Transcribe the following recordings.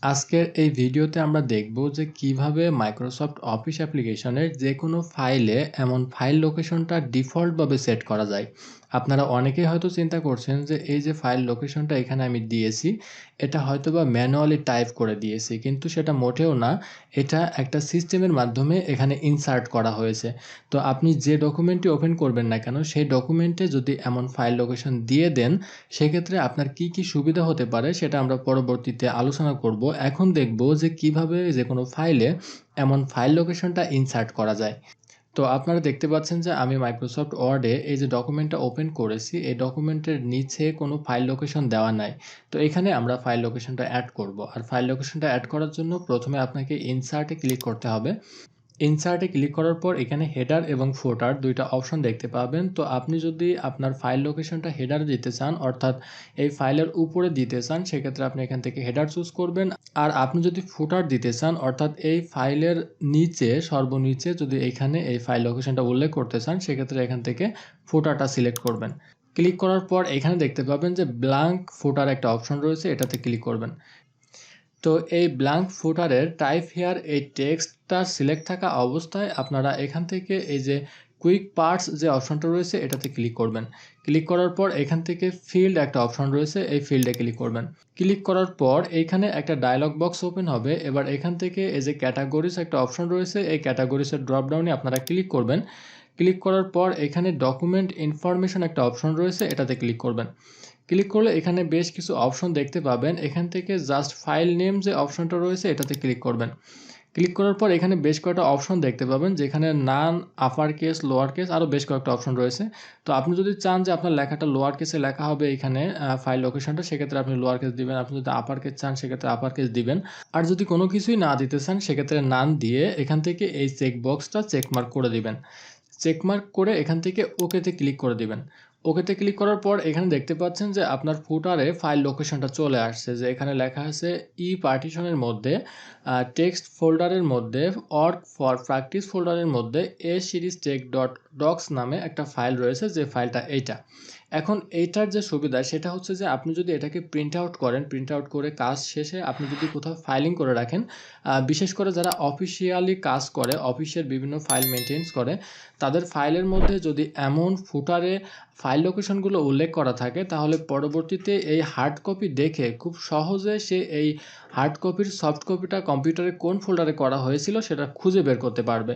আজকের এই ভিডিওতে আমরা দেখব যে কিভাবে মাইক্রোসফট অফিস অ্যাপ্লিকেশনের যেকোনো ফাইলে এমন ফাইল লোকেশনটা ডিফল্টভাবে সেট করা যায়। আপনারা অনেকেই হয়তো চিন্তা করছেন যে এই যে ফাইল লোকেশনটা এখানে আমি দিয়েছি, এটা হয়তোবা ম্যানুয়ালি টাইপ করে দিয়েছি, কিন্তু সেটা মোটেও না। এটা একটা সিস্টেমের মাধ্যমে এখানে ইনসার্ট করা হয়েছে। তো আপনি যে ডকুমেন্টটি ওপেন করবেন না কেন, সেই ডকুমেন্টে যদি এমন ফাইল লোকেশন দিয়ে দেন, সেক্ষেত্রে আপনার কি কি সুবিধা হতে পারে সেটা আমরা পরবর্তীতে আলোচনা করব। এখন দেখব যে কিভাবে যেকোনো ফাইলে এমন ফাইল লোকেশনটা ইনসার্ট করা যায়। তো আপনারা দেখতে পাচ্ছেন যে আমি মাইক্রোসফট ওয়ার্ডে এই যে ডকুমেন্টটা ওপেন করেছি, এই ডকুমেন্টের নিচে কোনো ফাইল লোকেশন দেওয়া নাই। তো এখানে আমরা ফাইল লোকেশনটা অ্যাড করব। আর ফাইল লোকেশনটা অ্যাড করার জন্য প্রথমে আপনাকে ইনসার্টে ক্লিক করতে হবে। ইনসার্টে ক্লিক করার পর এখানে হেডার এবং ফুটার দুইটা অপশন দেখতে পাবেন। তো আপনি যদি আপনার ফাইল লোকেশনটা হেডারে দিতে চান, অর্থাৎ এই ফাইলের উপরে দিতে চান, সেক্ষেত্রে আপনি এখান থেকে হেডার চুজ করবেন। আর আপনি যদি ফুটার দিতে চান, অর্থাৎ এই ফাইলের নিচে সর্বনিচে যদি এখানে এই ফাইল লোকেশনটা উল্লেখ করতে চান, সেক্ষেত্রে এখান থেকে ফুটারটা সিলেক্ট করবেন। ক্লিক করার পর এখানে দেখতে পাবেন যে ব্ল্যাঙ্ক ফুটার একটা অপশন রয়েছে, এটাতে ক্লিক করবেন। তো এই ব্ল্যাঙ্ক ফুটারের টাইপ হেয়ার এই টেক্সটটা সিলেক্ট থাকা অবস্থায় আপনারা এখান থেকে এই যে কুইক পার্টস যে অপশনটা রয়েছে এটাতে ক্লিক করবেন। ক্লিক করার পর এখান থেকে ফিল্ড একটা অপশন রয়েছে, এই ফিল্ডে ক্লিক করবেন। ক্লিক করার পর এইখানে একটা ডায়লগ বক্স ওপেন হবে। এবার এখান থেকে এই যে ক্যাটাগরিজ একটা অপশন রয়েছে, এই ক্যাটাগরিজের ড্রপডাউনে আপনারা ক্লিক করবেন। ক্লিক করার পর এখানে ডকুমেন্ট ইনফরমেশন একটা অপশন রয়েছে, এটাতে ক্লিক করবেন। ক্লিক করলে এখানে বেশ কিছু অপশন দেখতে পাবেন। এখান থেকে জাস্ট ফাইল নেম যে অপশনটা রয়েছে এটাতে ক্লিক করবেন। ক্লিক করার পর এখানে বেশ কয়েকটা অপশন দেখতে পাবেন, যেখানে নান, আপার কেস, লোয়ার কেস, আরও বেশ কয়েকটা অপশন রয়েছে। তো আপনি যদি চান যে আপনার লেখাটা লোয়ার কেসে লেখা হবে এখানে ফাইল লোকেশনটা, সেক্ষেত্রে আপনি লোয়ার কেস দিবেন। আপনি যদি আপার কেস চান সেক্ষেত্রে আপার কেস দিবেন। আর যদি কোনো কিছুই না দিতে চান সেক্ষেত্রে নান দিয়ে এখান থেকে এই চেক বক্সটা চেকমার্ক করে দিবেন। চেকমার্ক করে এখান থেকে ওকেতে ক্লিক করে দিবেন। ওকেতে ক্লিক করার পর এখানে দেখতে পাচ্ছেন যে আপনার ফুটারে ফাইল লোকেশনটা চলে আসছে, যে এখানে লেখা আছে ই পার্টিশনের মধ্যে টেক্সট ফোল্ডারের মধ্যে অর্গ ফর প্র্যাকটিস ফোল্ডারের মধ্যে এ সিরিজ টেক ডট ডক্স নামে একটা ফাইল রয়েছে, যে ফাইলটা এইটা। এখন এইটার যে সুবিধা সেটা হচ্ছে যে আপনি যদি এটাকে প্রিন্ট আউট করেন, প্রিন্ট আউট করে কাজ শেষে আপনি যদি কোথাও ফাইলিং করে রাখেন, বিশেষ করে যারা অফিসিয়ালি কাজ করে, অফিসের বিভিন্ন ফাইল মেনটেন্স করে, তাদের ফাইলের মধ্যে যদি এমন ফুটারে ফাইল লোকেশনগুলো উল্লেখ করা থাকে, তাহলে পরবর্তীতে এই হার্ড কপি দেখে খুব সহজে সে এই হার্ড কপির সফট কপিটা কম্পিউটারে কোন ফোল্ডারে করা হয়েছিল সেটা খুঁজে বের করতে পারবে।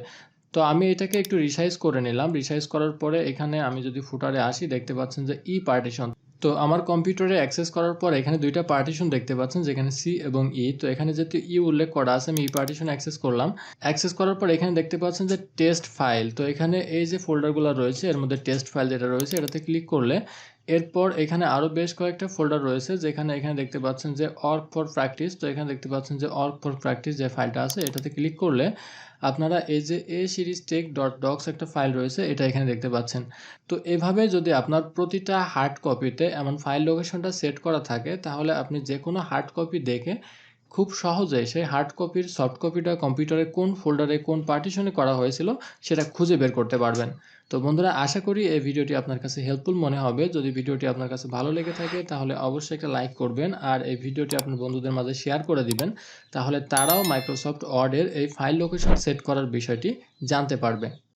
তো আমি এটাকে একটু রিসাইজ করে নিলাম। রিসাইজ করার পরে এখানে আমি যদি ফুটারে আসি, দেখতে পাচ্ছেন যে ই পার্টিশন। তো আমার কম্পিউটারে অ্যাক্সেস করার পর এখানে দুইটা পার্টিশন দেখতে পাচ্ছেন, যেখানে সি এবং ই। তো এখানে যেহেতু ই উল্লেখ করা আছে, আমি ই পার্টিশন অ্যাক্সেস করলাম। অ্যাক্সেস করার পর এখানে দেখতে পাচ্ছেন যে টেস্ট ফাইল। তো এখানে এই যে ফোল্ডারগুলো রয়েছে এর মধ্যে টেস্ট ফাইল যেটা রয়েছে এটাতে ক্লিক করলে এরপর এখানে আরও বেশ কয়েকটা ফোল্ডার রয়েছে, যেখানে এখানে দেখতে পাচ্ছেন যে অর্গ ফর প্র্যাকটিস। তো এখানে দেখতে পাচ্ছেন যে অর্গ ফর প্র্যাকটিস যে ফাইলটা আছে এটাতে ক্লিক করলে আপনারা এই যে এ সিরিজ টেক ডট ডক্স একটা ফাইল রয়েছে এটা এখানে দেখতে পাচ্ছেন। তো এভাবে যদি আপনার প্রতিটা হার্ড কপিতে এমন ফাইল লোকেশনটা সেট করা থাকে, তাহলে আপনি যে কোনো হার্ড কপি দেখে খুব সহজেই সেই হার্ড কপির সফট কপিটা কম্পিউটারে কোন ফোল্ডারে কোন পার্টিশনে করা হয়েছিল সেটা খুঁজে বের করতে পারবেন। তো বন্ধুরা, আশা করি এই ভিডিওটি আপনার কাছে হেল্পফুল মনে হবে। যদি ভিডিওটি আপনার কাছে ভালো লেগে থাকে তাহলে অবশ্যই একটা লাইক করবেন, আর এই ভিডিওটি আপনার বন্ধুদের মাঝে শেয়ার করে দিবেন। তাহলে তারাও মাইক্রোসফট ওয়ার্ডের এই ফাইল লোকেশন সেট করার বিষয়টি জানতে পারবে।